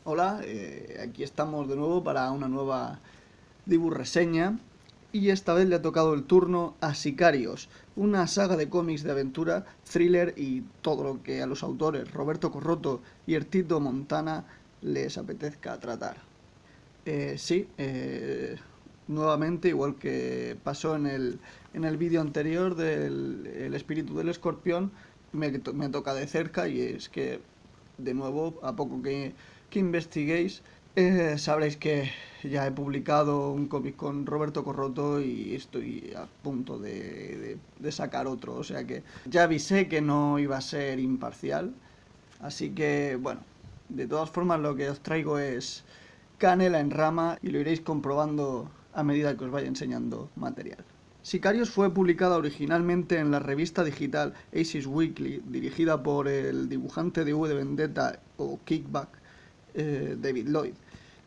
Hola, aquí estamos de nuevo para una nueva reseña y esta vez le ha tocado el turno a Sicarios, una saga de cómics de aventura, thriller y todo lo que a los autores Roberto Corroto y Ertito Montana les apetezca tratar. Sí, nuevamente, igual que pasó en el vídeo anterior del El espíritu del escorpión, me toca de cerca y es que, de nuevo, a poco que investiguéis, sabréis que ya he publicado un cómic con Roberto Corroto y estoy a punto de sacar otro, o sea que ya avisé que no iba a ser imparcial, así que, bueno, de todas formas lo que os traigo es canela en rama y lo iréis comprobando a medida que os vaya enseñando material. Sicarios fue publicada originalmente en la revista digital Aces Weekly, dirigida por el dibujante de V de Vendetta o Kickback, David Lloyd.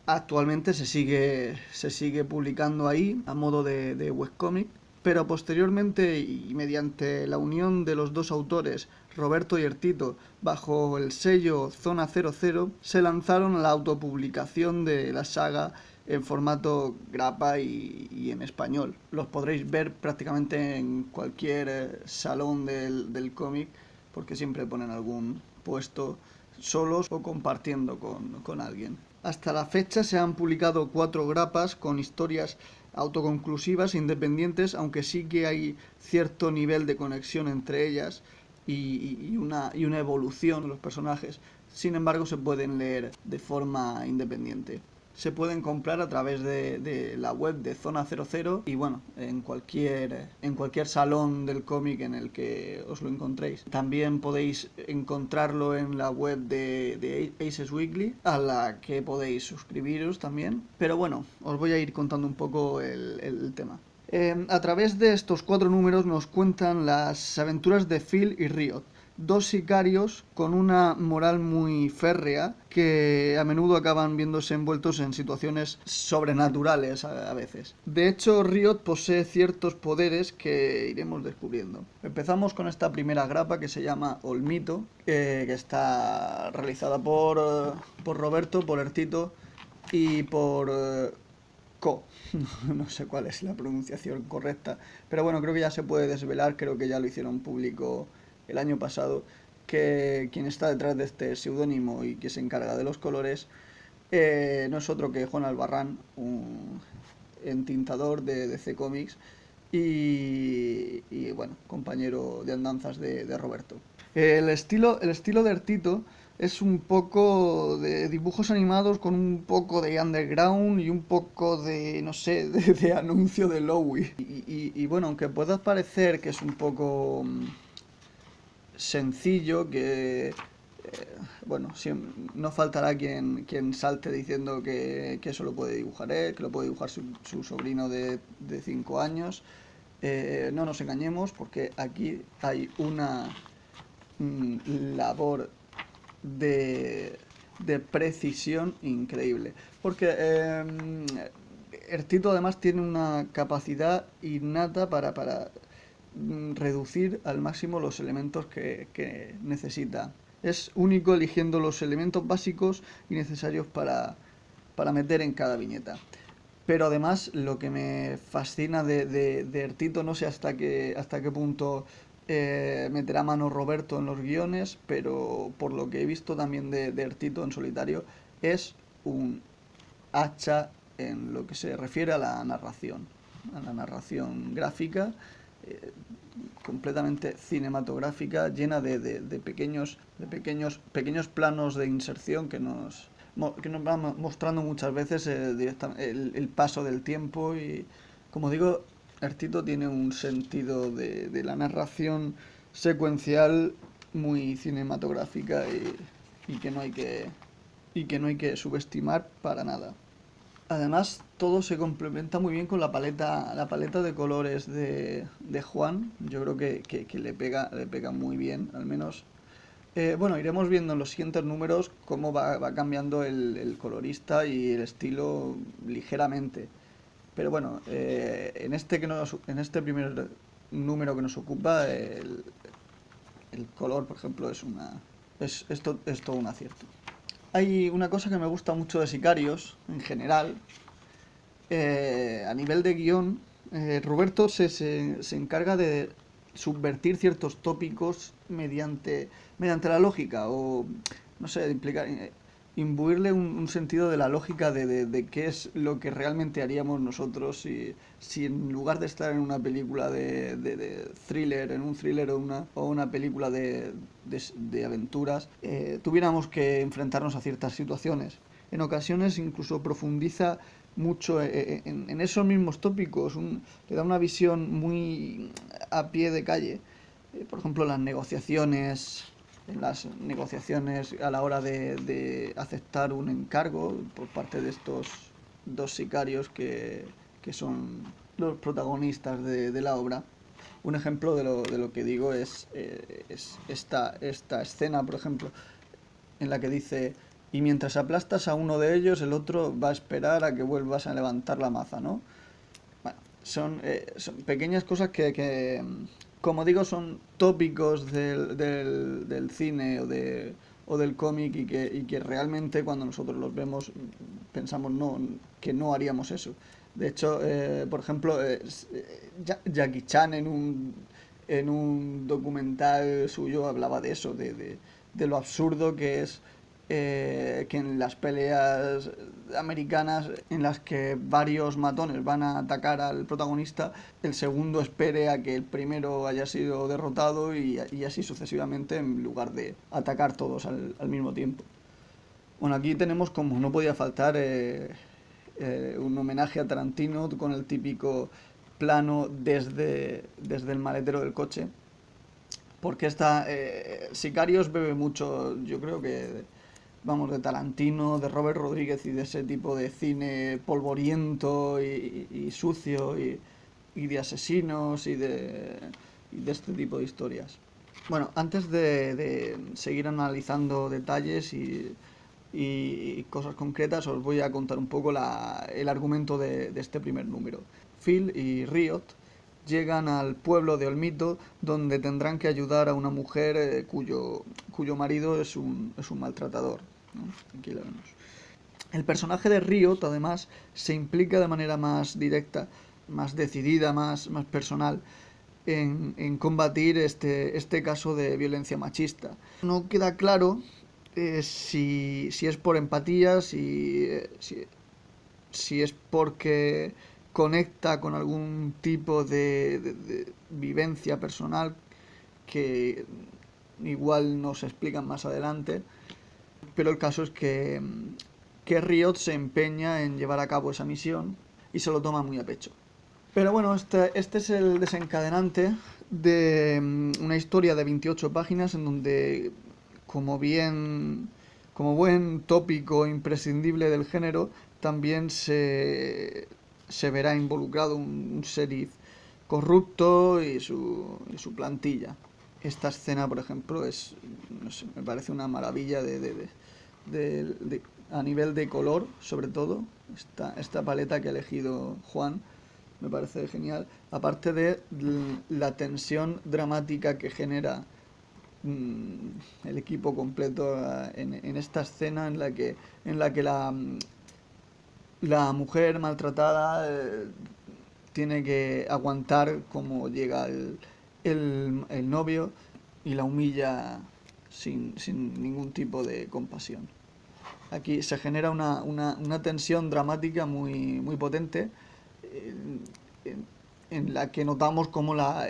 Actualmente se sigue publicando ahí a modo de webcomic, pero posteriormente y mediante la unión de los dos autores, Roberto y Ertito, bajo el sello Zona 00, se lanzaron a la autopublicación de la saga en formato grapa y en español. Los podréis ver prácticamente en cualquier salón del cómic, porque siempre ponen algún puesto solos o compartiendo con alguien. Hasta la fecha se han publicado 4 grapas con historias autoconclusivas e independientes, aunque sí que hay cierto nivel de conexión entre ellas y una evolución de los personajes. Sin embargo, se pueden leer de forma independiente. Se pueden comprar a través de la web de Zona 00 y bueno, en cualquier salón del cómic en el que os lo encontréis. También podéis encontrarlo en la web de Aces Weekly, a la que podéis suscribiros también. Pero bueno, os voy a ir contando un poco el tema. A través de estos 4 números nos cuentan las aventuras de Phil y Riot, dos sicarios con una moral muy férrea que a menudo acaban viéndose envueltos en situaciones sobrenaturales a veces. De hecho, Riot posee ciertos poderes que iremos descubriendo. Empezamos con esta primera grapa que se llama Olmito, que está realizada por Roberto, por Ertito y por Co. No sé cuál es la pronunciación correcta, pero bueno, creo que ya se puede desvelar, creo que ya lo hicieron público el año pasado, que quien está detrás de este seudónimo y que se encarga de los colores no es otro que Juan Albarrán, un entintador de DC Comics y bueno, compañero de andanzas de Roberto. El estilo de Ertito es un poco de dibujos animados con un poco de underground y un poco de, no sé, de anuncio de Lowy. Y bueno, aunque pueda parecer que es un poco sencillo, que bueno, no faltará quien salte diciendo que eso lo puede dibujar él, que lo puede dibujar su sobrino de 5 años. No nos engañemos, porque aquí hay una labor de, de precisión increíble. Porque Ertito además tiene una capacidad innata para reducir al máximo los elementos que necesita. Es único eligiendo los elementos básicos y necesarios para meter en cada viñeta. Pero además lo que me fascina de Ertito, no sé hasta qué punto meterá mano Roberto en los guiones, pero por lo que he visto también de Ertito en solitario, es un hacha en lo que se refiere a la narración gráfica, eh, completamente cinematográfica, llena de pequeños planos de inserción que nos van mostrando muchas veces el paso del tiempo y, como digo, Ertito tiene un sentido de la narración secuencial muy cinematográfica y que no hay que subestimar para nada. Además, todo se complementa muy bien con la paleta de colores de Juan. Yo creo que le pega muy bien, al menos. Bueno, iremos viendo en los siguientes números cómo va cambiando el colorista y el estilo ligeramente. Pero bueno, en este primer número que nos ocupa, el color, por ejemplo, es todo un acierto. Hay una cosa que me gusta mucho de Sicarios, en general. A nivel de guión, Roberto se encarga de subvertir ciertos tópicos mediante la lógica, o no sé, de implicar, imbuirle un sentido de la lógica de qué es lo que realmente haríamos nosotros si en lugar de estar en una película de thriller, en un thriller o una película de aventuras, tuviéramos que enfrentarnos a ciertas situaciones. En ocasiones incluso profundiza mucho en esos mismos tópicos, le da una visión muy a pie de calle. Por ejemplo, en las negociaciones a la hora de aceptar un encargo por parte de estos dos sicarios que son los protagonistas de la obra. Un ejemplo de lo que digo es esta escena, por ejemplo, en la que dice: y mientras aplastas a uno de ellos, el otro va a esperar a que vuelvas a levantar la maza, ¿no? Bueno, son pequeñas cosas que, como digo, son tópicos del cine o del cómic y que realmente cuando nosotros los vemos pensamos que no haríamos eso. De hecho, por ejemplo, Jackie Chan en un documental suyo hablaba de eso, de lo absurdo que es que en las peleas americanas en las que varios matones van a atacar al protagonista, el segundo espere a que el primero haya sido derrotado y así sucesivamente, en lugar de atacar todos al mismo tiempo. Bueno, aquí tenemos, como no podía faltar, un homenaje a Tarantino con el típico plano desde el maletero del coche, porque Sicarios bebe mucho, yo creo que, vamos, de Tarantino, de Robert Rodríguez y de ese tipo de cine polvoriento y sucio y de asesinos y de este tipo de historias. Bueno, antes de seguir analizando detalles y cosas concretas, os voy a contar un poco el argumento de este primer número. Phil y Riot llegan al pueblo de Olmito, donde tendrán que ayudar a una mujer cuyo marido es un maltratador, ¿no? Aquí la vemos. El personaje de Riot, además, se implica de manera más directa, más decidida, más personal en combatir este caso de violencia machista. No queda claro si es por empatía, si es porque conecta con algún tipo de vivencia personal que igual nos explican más adelante, pero el caso es que Riot se empeña en llevar a cabo esa misión y se lo toma muy a pecho. Pero bueno, este es el desencadenante de una historia de 28 páginas en donde, como buen tópico imprescindible del género, también se verá involucrado un sheriff corrupto y su plantilla. Esta escena, por ejemplo, no sé, me parece una maravilla a nivel de color, sobre todo. Esta paleta que ha elegido Juan me parece genial. Aparte de la tensión dramática que genera el equipo completo en esta escena en la que la mujer maltratada tiene que aguantar como llega el novio y la humilla sin ningún tipo de compasión. Aquí se genera una tensión dramática muy potente, en la que notamos cómo la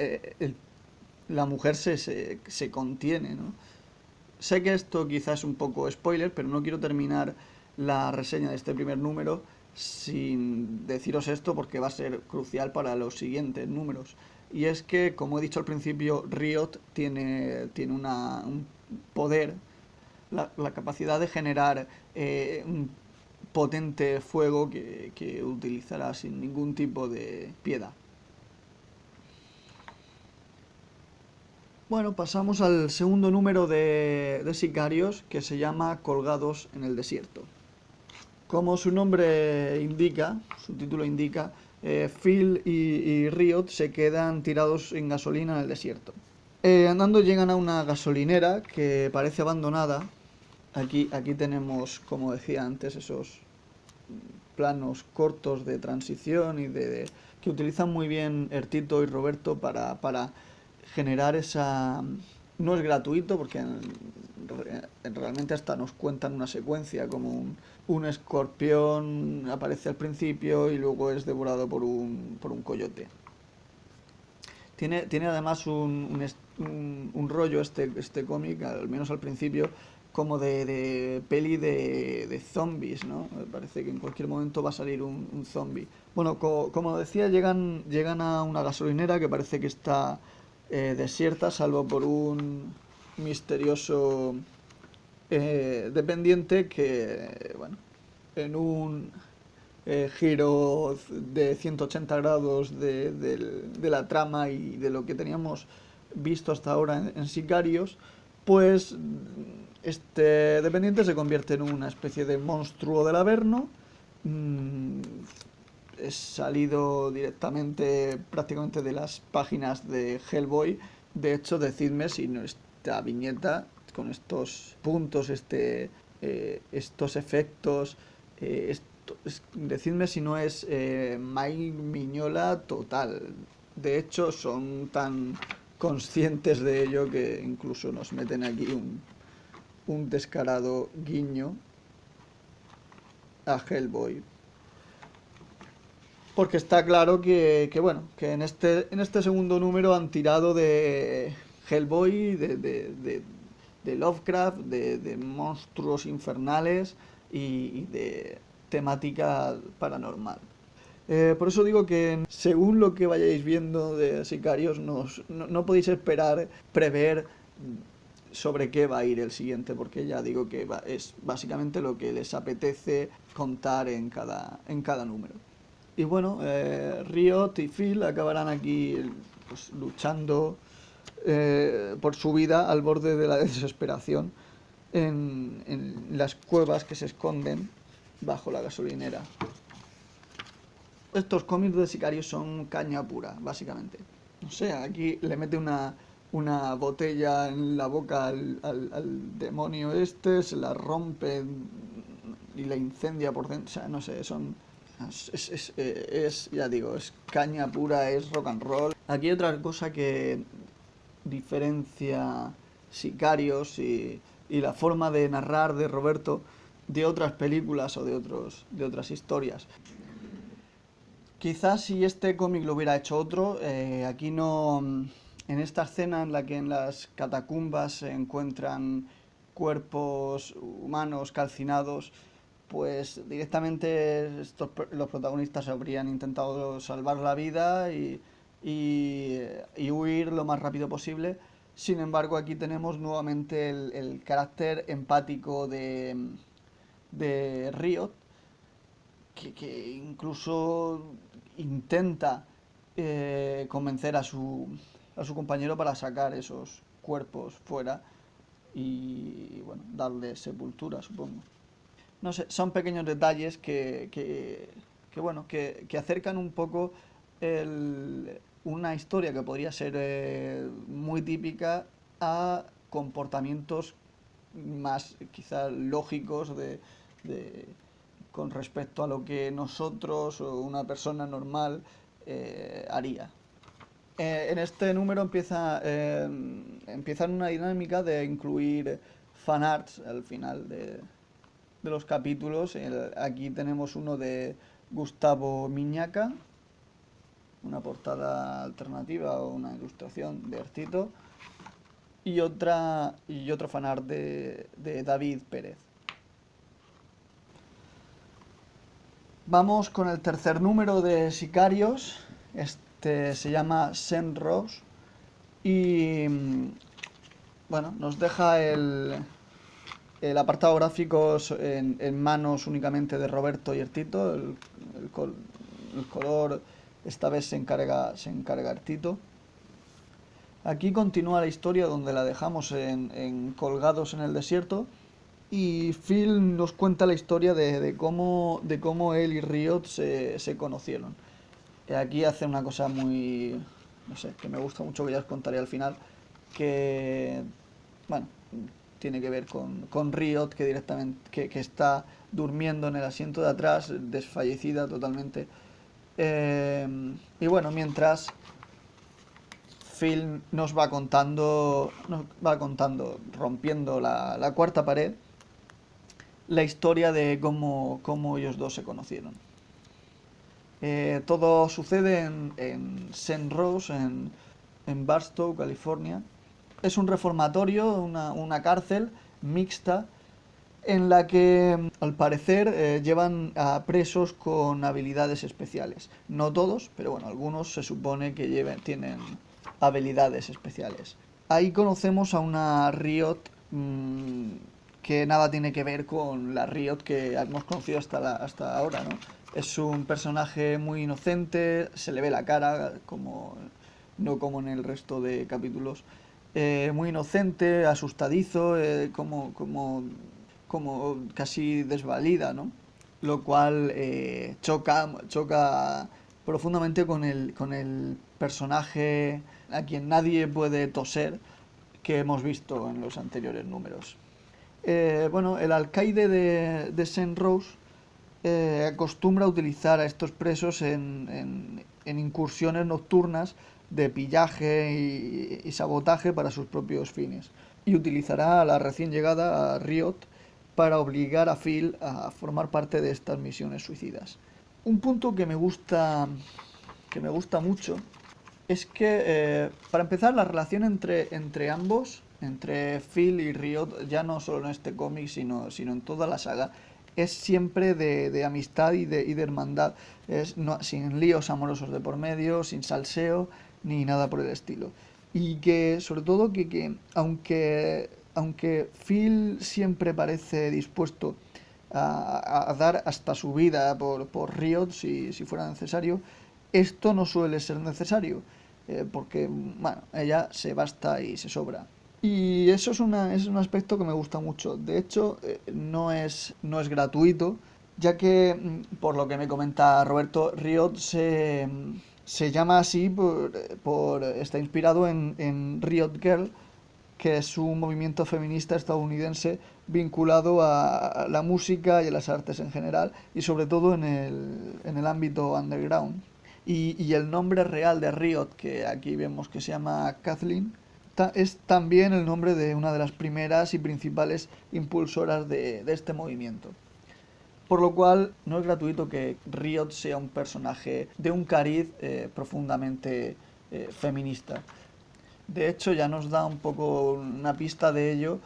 mujer se contiene, ¿no? Sé que esto quizás es un poco spoiler, pero no quiero terminar la reseña de este primer número sin deciros esto, porque va a ser crucial para los siguientes números. Y es que, como he dicho al principio, Riot tiene un poder, la capacidad de generar un potente fuego que utilizará sin ningún tipo de piedad. Bueno, pasamos al segundo número de Sicarios, que se llama Colgados en el desierto. Como su nombre indica, su título indica, Phil y Riot se quedan tirados en gasolina en el desierto. Andando llegan a una gasolinera que parece abandonada Aquí tenemos, como decía antes, esos planos cortos de transición y que utilizan muy bien Ertito y Roberto para generar esa... No es gratuito porque realmente hasta nos cuentan una secuencia como un escorpión aparece al principio y luego es devorado por un coyote. Tiene además un rollo este cómic, al menos al principio, como de peli de zombies, ¿no? Me parece que en cualquier momento va a salir un zombie. Bueno, como decía, llegan a una gasolinera que parece que está desierta, salvo por un misterioso dependiente que, bueno, en un giro de 180 grados de la trama y de lo que teníamos visto hasta ahora en Sicarios, pues este dependiente se convierte en una especie de monstruo del Averno. Es salido directamente prácticamente de las páginas de Hellboy. De hecho, decidme si no esta viñeta con estos puntos, estos efectos, decidme si no es Mike Miñola total. De hecho, son tan conscientes de ello que incluso nos meten aquí un descarado guiño a Hellboy. Porque está claro bueno, que en este segundo número han tirado de Hellboy, de Lovecraft, de monstruos infernales y de temática paranormal. Por eso digo que según lo que vayáis viendo de Sicarios, no podéis esperar prever sobre qué va a ir el siguiente, porque ya digo que es básicamente lo que les apetece contar en cada número. Y bueno, Riot y Phil acabarán aquí pues, luchando por su vida al borde de la desesperación en las cuevas que se esconden bajo la gasolinera. Estos cómics de Sicarios son caña pura, básicamente. O sea, aquí le mete una botella en la boca al demonio este, se la rompe y la incendia por dentro. O sea, no sé, ya digo, es caña pura, es rock and roll. Aquí hay otra cosa que diferencia Sicarios y la forma de narrar de Roberto de otras películas o de otras historias. Quizás si este cómic lo hubiera hecho otro, aquí no... En esta escena en la que en las catacumbas se encuentran cuerpos humanos calcinados, pues directamente los protagonistas habrían intentado salvar la vida y huir lo más rápido posible. Sin embargo, aquí tenemos nuevamente el carácter empático de Riot, que incluso intenta convencer a su compañero para sacar esos cuerpos fuera y bueno, darle sepultura, supongo. No sé, son pequeños detalles bueno, que acercan un poco una historia que podría ser muy típica a comportamientos más quizá lógicos de, con respecto a lo que nosotros o una persona normal haría. En este número empieza una dinámica de incluir fanarts al final de los capítulos. Aquí tenemos uno de Gustavo Miñaca, una portada alternativa o una ilustración de Artito, y otro fanart de David Pérez. Vamos con el tercer número de Sicarios. Este se llama Senros y bueno, nos deja el apartado gráfico en manos únicamente de Roberto y Ertito. El color esta vez se encarga Ertito. Aquí continúa la historia donde la dejamos en Colgados en el desierto. Y Phil nos cuenta la historia de cómo él y Riot se conocieron. Aquí hace una cosa muy... no sé, que me gusta mucho, que ya os contaré al final. Que... bueno, tiene que ver con Riot, que directamente que está durmiendo en el asiento de atrás, desfallecida totalmente. Y bueno, mientras Phil nos va contando, rompiendo la cuarta pared, la historia de cómo ellos dos se conocieron. Todo sucede en St. Rose, en Barstow, California. Es un reformatorio, una cárcel mixta en la que, al parecer, llevan a presos con habilidades especiales. No todos, pero bueno, algunos se supone que tienen habilidades especiales. Ahí conocemos a una Riot que nada tiene que ver con la Riot que hemos conocido hasta ahora, ¿no? Es un personaje muy inocente, se le ve la cara, no como en el resto de capítulos. Muy inocente, asustadizo, como casi desvalida, ¿no? Lo cual choca profundamente con el personaje a quien nadie puede toser que hemos visto en los anteriores números. Bueno, el alcaide de St. Rose acostumbra a utilizar a estos presos en incursiones nocturnas de pillaje y sabotaje para sus propios fines. Y utilizará a la recién llegada a Riot para obligar a Phil a formar parte de estas misiones suicidas. Un punto que me gusta mucho es que, para empezar, la relación entre ambos, entre Phil y Riot, ya no solo en este cómic, sino en toda la saga, es siempre de amistad y de hermandad, sin líos amorosos de por medio, sin salseo, ni nada por el estilo. Y que, sobre todo, que aunque Phil siempre parece dispuesto a dar hasta su vida por Riot si fuera necesario, esto no suele ser necesario, porque bueno, ella se basta y se sobra. Y eso es un aspecto que me gusta mucho. De hecho, no es gratuito, ya que, por lo que me comenta Roberto, Riot se llama así está inspirado en Riot Girl, que es un movimiento feminista estadounidense vinculado a la música y a las artes en general, y sobre todo en el ámbito underground. Y el nombre real de Riot, que aquí vemos que se llama Kathleen, es también el nombre de una de las primeras y principales impulsoras de este movimiento. Por lo cual, no es gratuito que Riot sea un personaje de un cariz profundamente feminista. De hecho, ya nos da un poco una pista de ello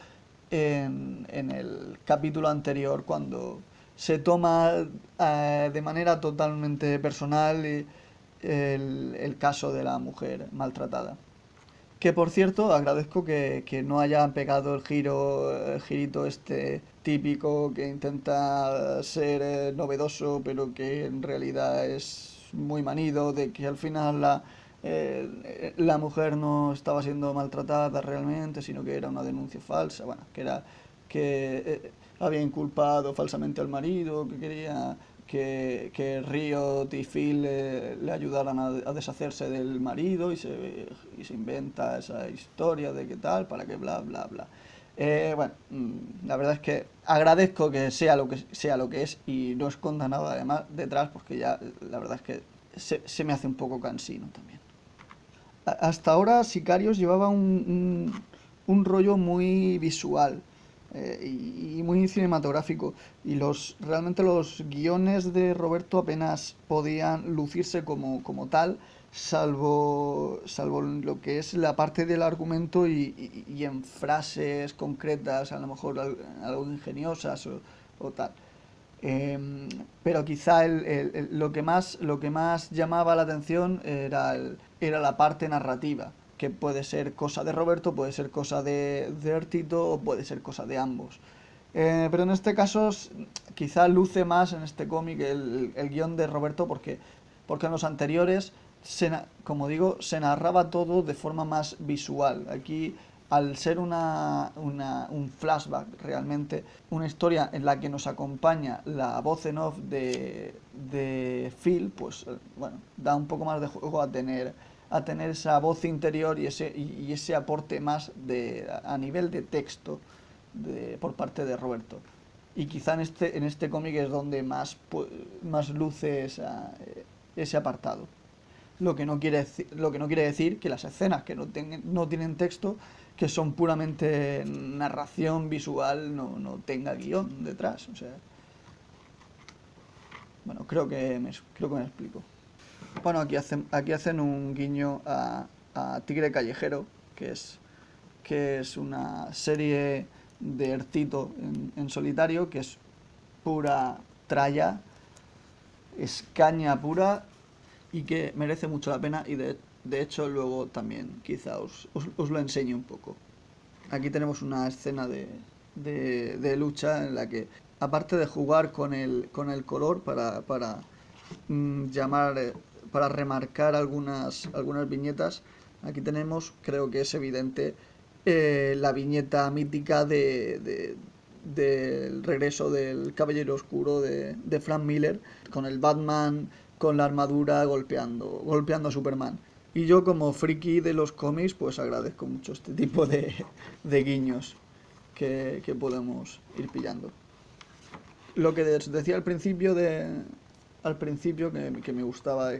en el capítulo anterior, cuando se toma de manera totalmente personal el caso de la mujer maltratada. Que, por cierto, agradezco que no hayan pegado el girito este típico que intenta ser novedoso, pero que en realidad es muy manido, de que al final la mujer no estaba siendo maltratada realmente, sino que era una denuncia falsa, bueno, que había inculpado falsamente al marido, que quería que Riot y Phil le ayudaran a deshacerse del marido, y se inventa esa historia de que tal, para que bla, bla, bla. Bueno, la verdad es que agradezco que sea lo que es y no esconda nada además detrás, porque ya la verdad es que se me hace un poco cansino también. Hasta ahora Sicarios llevaba un rollo muy visual, y muy cinematográfico, y realmente los guiones de Roberto apenas podían lucirse como tal, salvo lo que es la parte del argumento y en frases concretas, a lo mejor algo ingeniosas o tal. Pero quizá lo que más llamaba la atención era la parte narrativa, que puede ser cosa de Roberto, puede ser cosa de Artito, o puede ser cosa de ambos. Pero en este caso quizá luce más en este cómic el guión de Roberto, porque en los anteriores, como digo, se narraba todo de forma más visual. Aquí, al ser un flashback realmente, una historia en la que nos acompaña la voz en off de Phil, pues bueno, da un poco más de juego a tener esa voz interior y ese aporte más a nivel de texto por parte de Roberto. Y quizá en este cómic es donde más luce ese apartado. Lo que no quiere decir que las escenas que no tienen texto, que son puramente narración visual, no tenga guión detrás. O sea, bueno, creo que me explico. Bueno, aquí hacen un guiño a Tigre Callejero, que es una serie de Ercito en solitario, que es pura tralla, es caña pura y que merece mucho la pena, y de hecho luego también quizá os lo enseñe un poco. Aquí tenemos una escena de lucha en la que, aparte de jugar con el color para llamar, para remarcar algunas viñetas, aquí tenemos, creo que es evidente, la viñeta mítica del regreso del Caballero Oscuro de Frank Miller, con el Batman con la armadura golpeando a Superman. Y yo, como friki de los cómics, pues agradezco mucho este tipo de guiños que podemos ir pillando. Lo que decía al principio que me gustaba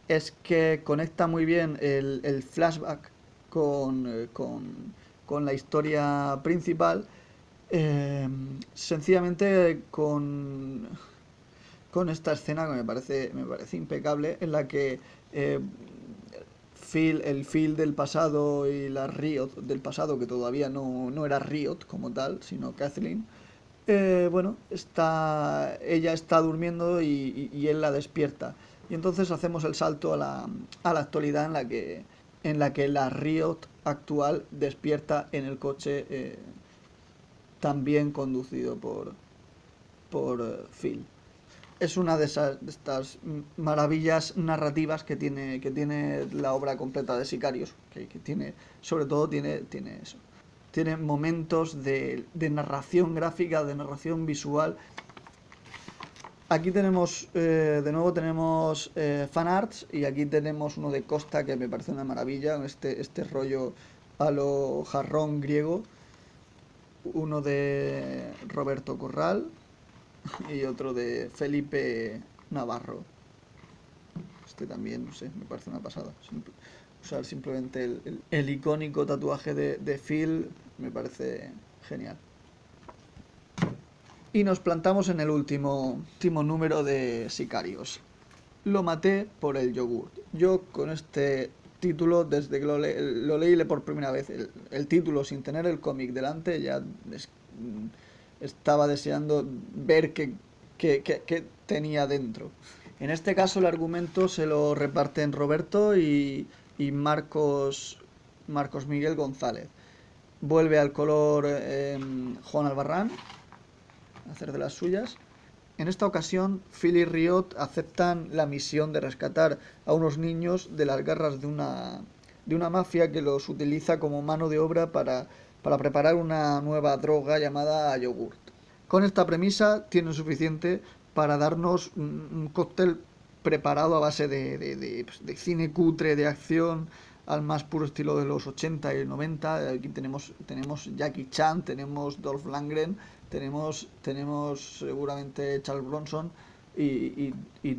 es que conecta muy bien el flashback con la historia principal, sencillamente con esta escena que me parece impecable, en la que el Phil del pasado y la Riot del pasado, que todavía no era Riot como tal, sino Kathleen, bueno, ella está durmiendo y él la despierta. Y entonces hacemos el salto a la actualidad, en la que la Riot actual despierta en el coche, también conducido por Phil. Es una de estas maravillas narrativas que tiene la obra completa de Sicarios, que tiene, sobre todo tiene eso. Tiene momentos de narración gráfica, de narración visual. Aquí tenemos, de nuevo tenemos fanarts, y aquí tenemos uno de Costa que me parece una maravilla, este rollo a lo jarrón griego, uno de Roberto Corral y otro de Felipe Navarro. Este también, no sé, me parece una pasada. Usar simplemente el icónico tatuaje de Phil me parece genial. Y nos plantamos en el último número de Sicarios. Lo maté por el yogur. Yo con este título, desde que lo leí por primera vez, el título sin tener el cómic delante, ya estaba deseando ver qué tenía dentro. En este caso el argumento se lo reparten Roberto y Marcos Miguel González. Vuelve al color Juan Albarrán a hacer de las suyas. En esta ocasión, Phil y Riot aceptan la misión de rescatar a unos niños de las garras de una mafia que los utiliza como mano de obra para preparar una nueva droga llamada yogurt. Con esta premisa tienen suficiente para darnos un cóctel preparado a base de cine cutre, de acción, al más puro estilo de los 80 y 90. Aquí tenemos Jackie Chan, tenemos Dolph Lundgren, tenemos seguramente Charles Bronson y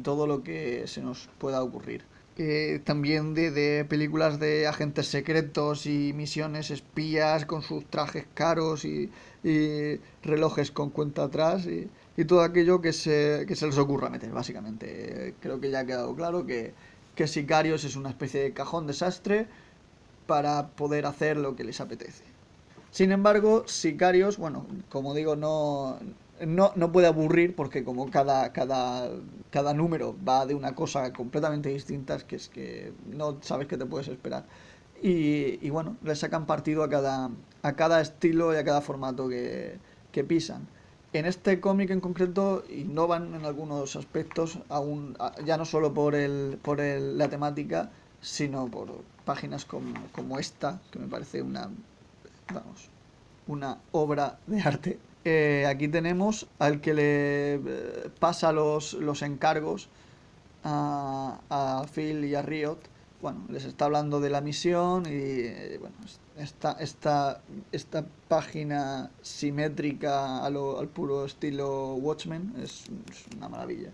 todo lo que se nos pueda ocurrir. También de películas de agentes secretos y misiones espías con sus trajes caros y relojes con cuenta atrás y todo aquello que se les ocurra meter, básicamente. Creo que ya ha quedado claro que Sicarios es una especie de cajón desastre para poder hacer lo que les apetece. Sin embargo, Sicarios, bueno, como digo, no puede aburrir, porque como cada número va de una cosa completamente distinta, es que no sabes qué te puedes esperar. Y bueno, le sacan partido a cada estilo y a cada formato que pisan. En este cómic en concreto innovan en algunos aspectos, ya no solo por la temática, sino por páginas como esta, que me parece una obra de arte. Aquí tenemos al que le pasa los encargos a Phil y a Riot, bueno, les está hablando de la misión y bueno, esta página simétrica al puro estilo Watchmen es una maravilla.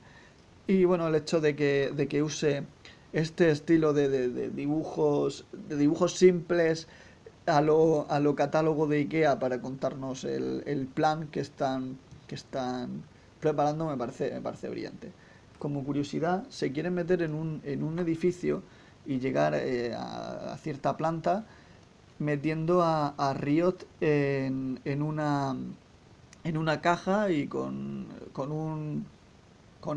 Y bueno, el hecho de que use este estilo de dibujos simples a lo catálogo de IKEA para contarnos el plan que están preparando me parece brillante. Como curiosidad, se quieren meter en un edificio y llegar a cierta planta metiendo a Riot en una caja y con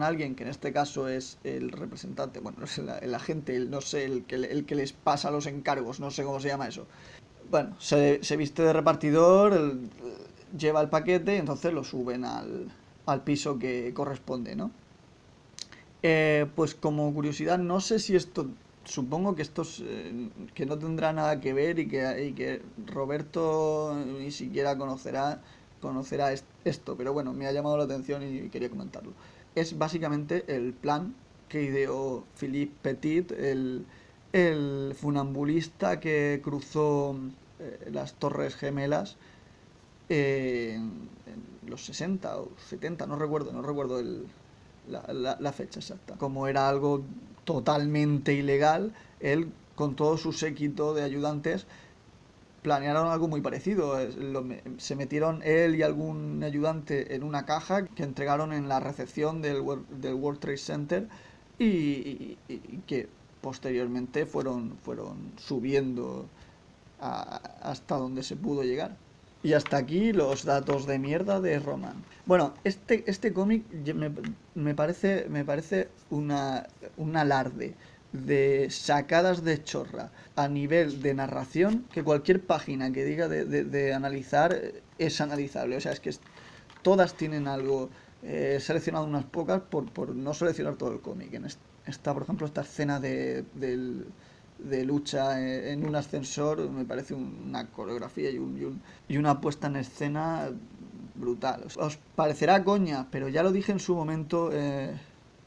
alguien que en este caso es el representante, bueno, es el agente, no sé, el que les pasa los encargos, no sé cómo se llama eso. Bueno, se viste de repartidor, lleva el paquete y entonces lo suben al piso que corresponde, ¿no? Pues como curiosidad, no sé si esto, supongo que estos, que no tendrá nada que ver y que Roberto ni siquiera conocerá esto, pero bueno, me ha llamado la atención y quería comentarlo. Es básicamente el plan que ideó Philippe Petit, el funambulista que cruzó las Torres Gemelas en los 60 o 70, no recuerdo la fecha exacta. Como era algo totalmente ilegal, él con todo su séquito de ayudantes planearon algo muy parecido. Se metieron él y algún ayudante en una caja que entregaron en la recepción del World Trade Center y que posteriormente fueron subiendo hasta donde se pudo llegar. Y hasta aquí los datos de mierda de Roman. Bueno, este cómic me parece un alarde de sacadas de chorra a nivel de narración que cualquier página que diga de analizar es analizable. O sea, es que todas tienen algo. He seleccionado unas pocas por no seleccionar todo el cómic. Está, por ejemplo, esta escena de lucha en un ascensor, me parece una coreografía y una puesta en escena brutal. Os parecerá coña, pero ya lo dije en su momento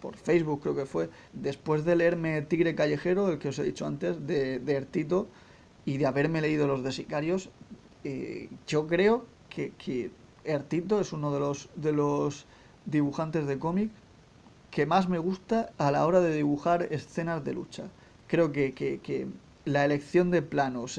por Facebook, creo que fue, después de leerme Tigre Callejero, el que os he dicho antes, de Ertito, y de haberme leído los de Sicarios, yo creo que Ertito es uno de los dibujantes de cómic que más me gusta a la hora de dibujar escenas de lucha. Creo que la elección de planos,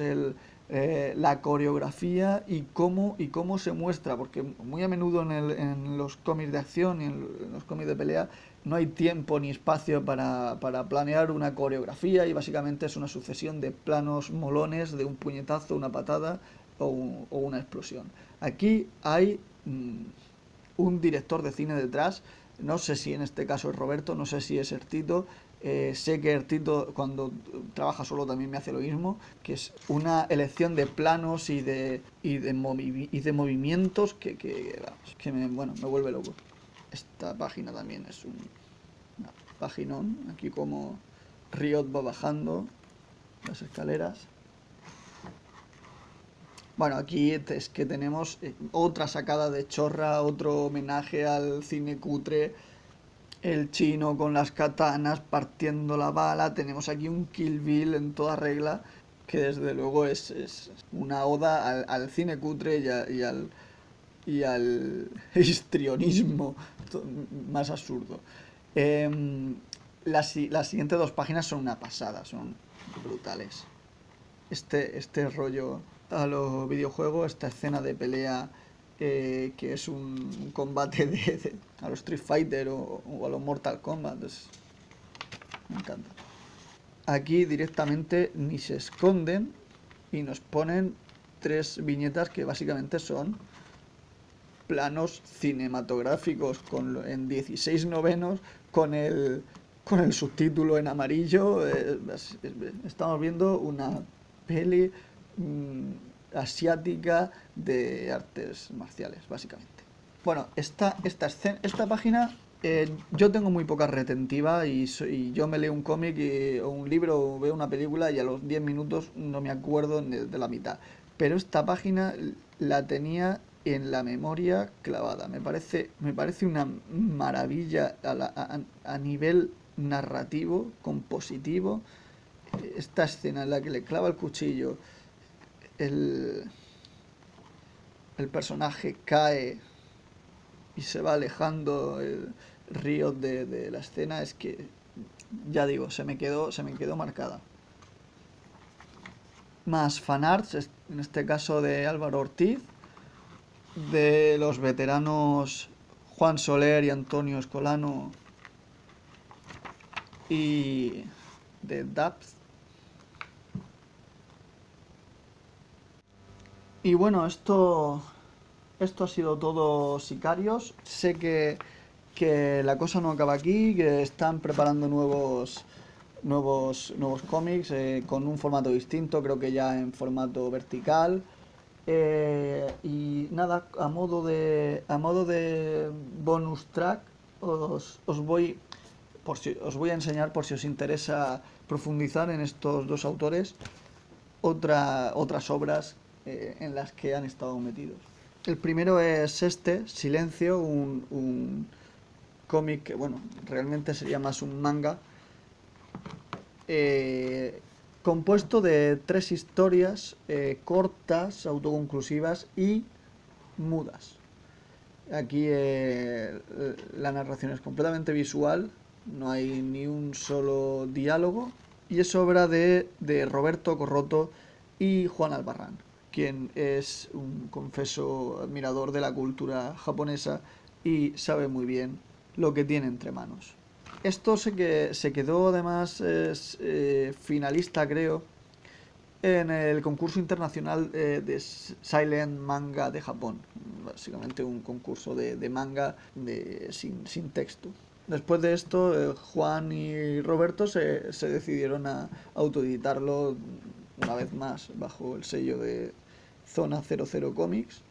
la coreografía y cómo se muestra, porque muy a menudo en los cómics de acción y en los cómics de pelea no hay tiempo ni espacio para planear una coreografía y básicamente es una sucesión de planos molones de un puñetazo, una patada o una explosión. Aquí hay un director de cine detrás. No sé si en este caso es Roberto, no sé si es Ertito. Sé que Ertito cuando trabaja solo también me hace lo mismo, que es una elección de planos y de movimientos que me vuelve loco. Esta página también es una paginón, aquí como Riot va bajando las escaleras. Bueno, aquí es que tenemos otra sacada de chorra, otro homenaje al cine cutre, el chino con las katanas partiendo la bala. Tenemos aquí un Kill Bill en toda regla, que desde luego es una oda al cine cutre y al histrionismo más absurdo. Las siguientes dos páginas son una pasada, son brutales. Este rollo a los videojuegos, esta escena de pelea que es un combate a los Street Fighter o a los Mortal Kombat, me encanta. Aquí directamente ni se esconden y nos ponen tres viñetas que básicamente son planos cinematográficos en 16 novenos con el subtítulo en amarillo. Estamos viendo una peli asiática de artes marciales, básicamente. Bueno, esta página, yo tengo muy poca retentiva y yo me leo un cómic o un libro o veo una película y a los 10 minutos no me acuerdo de la mitad. Pero esta página la tenía en la memoria clavada. Me parece una maravilla a nivel narrativo, compositivo. esta escena en la que le clava el cuchillo, el, el personaje cae y se va alejando el río de la escena, es que, ya digo, se me quedó marcada. Más fanarts, en este caso de Álvaro Ortiz, de los veteranos Juan Soler y Antonio Escolano y de Dapz. Y bueno, esto ha sido todo, Sicarios. Sé que la cosa no acaba aquí, que están preparando nuevos cómics con un formato distinto, creo que ya en formato vertical. Y nada, a modo de bonus track, os voy a enseñar, por si os interesa profundizar en estos dos autores, otras obras en las que han estado metidos. El primero es este, Silencio, un cómic que, bueno, realmente sería más un manga, eh, compuesto de 3 historias cortas, autoconclusivas y mudas. Aquí la narración es completamente visual, no hay ni un solo diálogo, y es obra de Roberto Corroto y Juan Albarrán, quien es un confeso admirador de la cultura japonesa y sabe muy bien lo que tiene entre manos. Esto se quedó además finalista, creo, en el concurso internacional de Silent Manga de Japón. Básicamente un concurso de manga sin texto. Después de esto, Juan y Roberto se decidieron a autoeditarlo una vez más bajo el sello de Zona 00 Comics.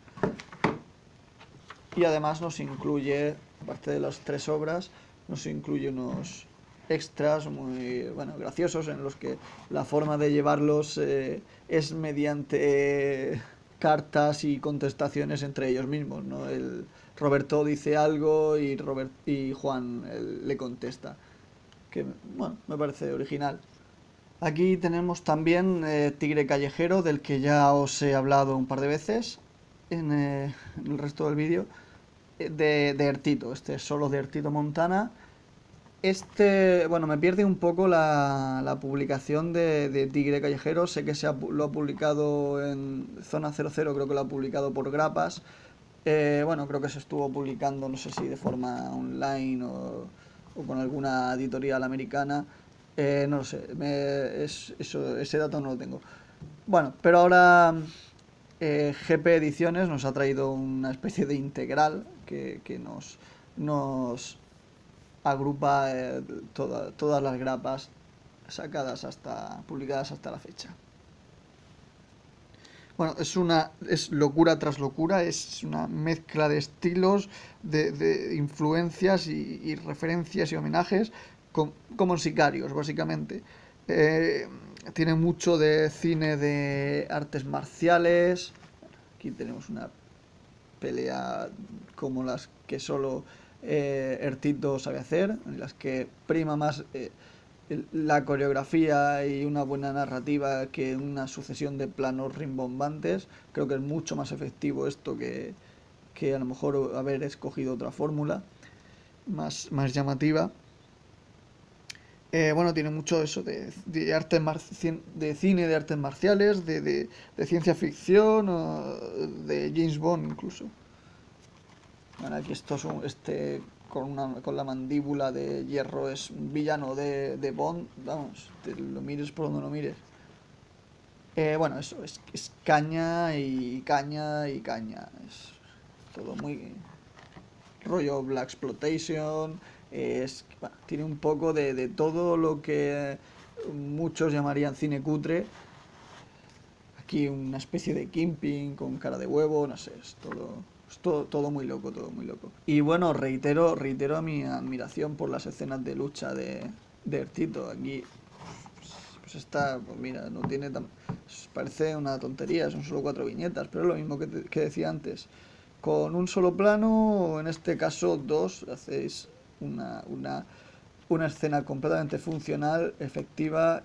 Y además nos incluye, aparte de las 3 obras, nos incluye unos extras muy graciosos en los que la forma de llevarlos es mediante cartas y contestaciones entre ellos mismos, ¿no? El Roberto dice algo y Juan le contesta, que bueno, me parece original. Aquí tenemos también Tigre Callejero, del que ya os he hablado un par de veces en el resto del vídeo, de Ertito. Este es solo de Ertito Montana. Bueno, me pierde un poco la publicación de Tigre Callejero. Sé que lo ha publicado en Zona 00, creo que lo ha publicado por grapas. Bueno, creo que se estuvo publicando, no sé si de forma online o con alguna editorial americana. No lo sé, ese dato no lo tengo. Bueno, pero ahora GP Ediciones nos ha traído una especie de integral que nos agrupa todas las grapas publicadas hasta la fecha. Bueno, es locura tras locura, es una mezcla de estilos, de influencias y referencias y homenajes, como en Sicarios, básicamente. Tiene mucho de cine de artes marciales. Aquí tenemos una pelea como las que solo Ertito sabe hacer, en las que prima más la coreografía y una buena narrativa que una sucesión de planos rimbombantes. Creo que es mucho más efectivo esto que a lo mejor haber escogido otra fórmula más llamativa. Bueno, tiene mucho eso de cine de artes marciales, de ciencia ficción, de James Bond incluso. Bueno, aquí con la mandíbula de hierro es un villano de Bond, vamos, te lo mires por donde lo mires. Bueno, eso es caña y caña y caña. Es todo muy rollo Black Exploitation. Bueno, tiene un poco de todo lo que muchos llamarían cine cutre. Aquí una especie de Kingpin con cara de huevo, no sé, es todo muy loco, todo muy loco. Y bueno, reitero mi admiración por las escenas de lucha de Ertito. Aquí pues está, pues mira, no tiene parece una tontería, son solo 4 viñetas, pero es lo mismo que decía antes. Con un solo plano, o en este caso 2, hacéis una escena completamente funcional, efectiva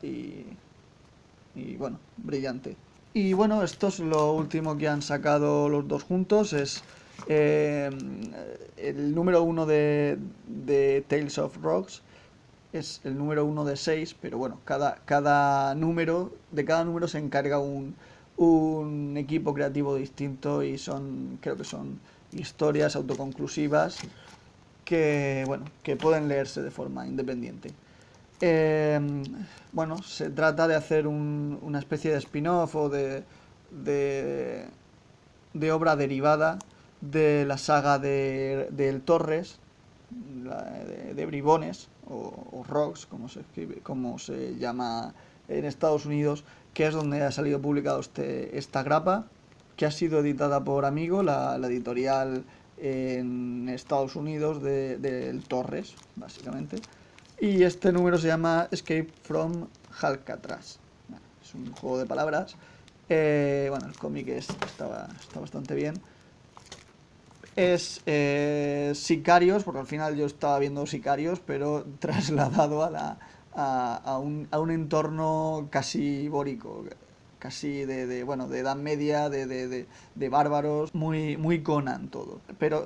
y bueno, brillante. Y bueno, esto es lo último que han sacado los dos juntos, es el número 1 de Tales of Rocks, es el número 1 de 6, pero bueno, cada número, de cada número se encarga un equipo creativo distinto y creo que son historias autoconclusivas que, bueno, que pueden leerse de forma independiente. Eh, bueno, se trata de hacer una especie de spin-off o de, de obra derivada de la saga del Torres, de Bribones o Rocks, como se llama en Estados Unidos, que es donde ha salido publicado esta grapa, que ha sido editada por Amigo, la editorial en Estados Unidos del Torres, básicamente. Y este número se llama Escape from Alcatraz. Es un juego de palabras. Bueno, el cómic está bastante bien. Es Sicarios, porque al final yo estaba viendo Sicarios, pero trasladado a un entorno casi ibórico, casi de Edad Media, de bárbaros, muy Conan todo. Pero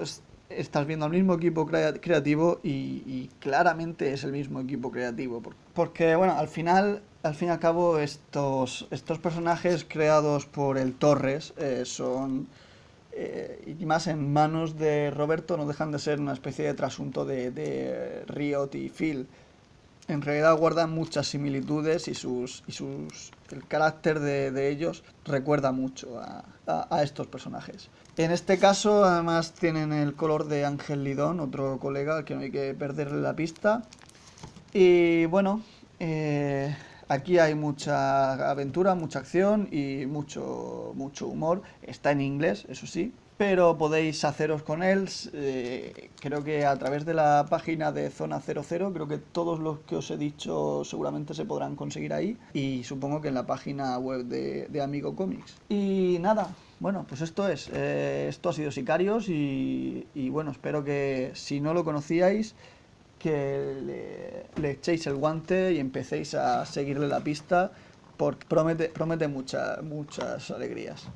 estás viendo al mismo equipo creativo y claramente es el mismo equipo creativo. Porque, bueno, al fin y al cabo, estos personajes creados por el Torres son... y más en manos de Roberto, no dejan de ser una especie de trasunto de Riot y Phil. En realidad guardan muchas similitudes y el carácter de ellos recuerda mucho a estos personajes. En este caso, además, tienen el color de Ángel Lidón, otro colega al que no hay que perderle la pista. Y bueno, aquí hay mucha aventura, mucha acción y mucho humor. Está en inglés, eso sí, pero podéis haceros con él. Creo que a través de la página de Zona 00, creo que todos los que os he dicho seguramente se podrán conseguir ahí. Y supongo que en la página web de Amigo Comics. Y nada, bueno, pues esto es. Esto ha sido Sicarios y bueno, espero que si no lo conocíais, que le echéis el guante y empecéis a seguirle la pista, porque promete muchas alegrías.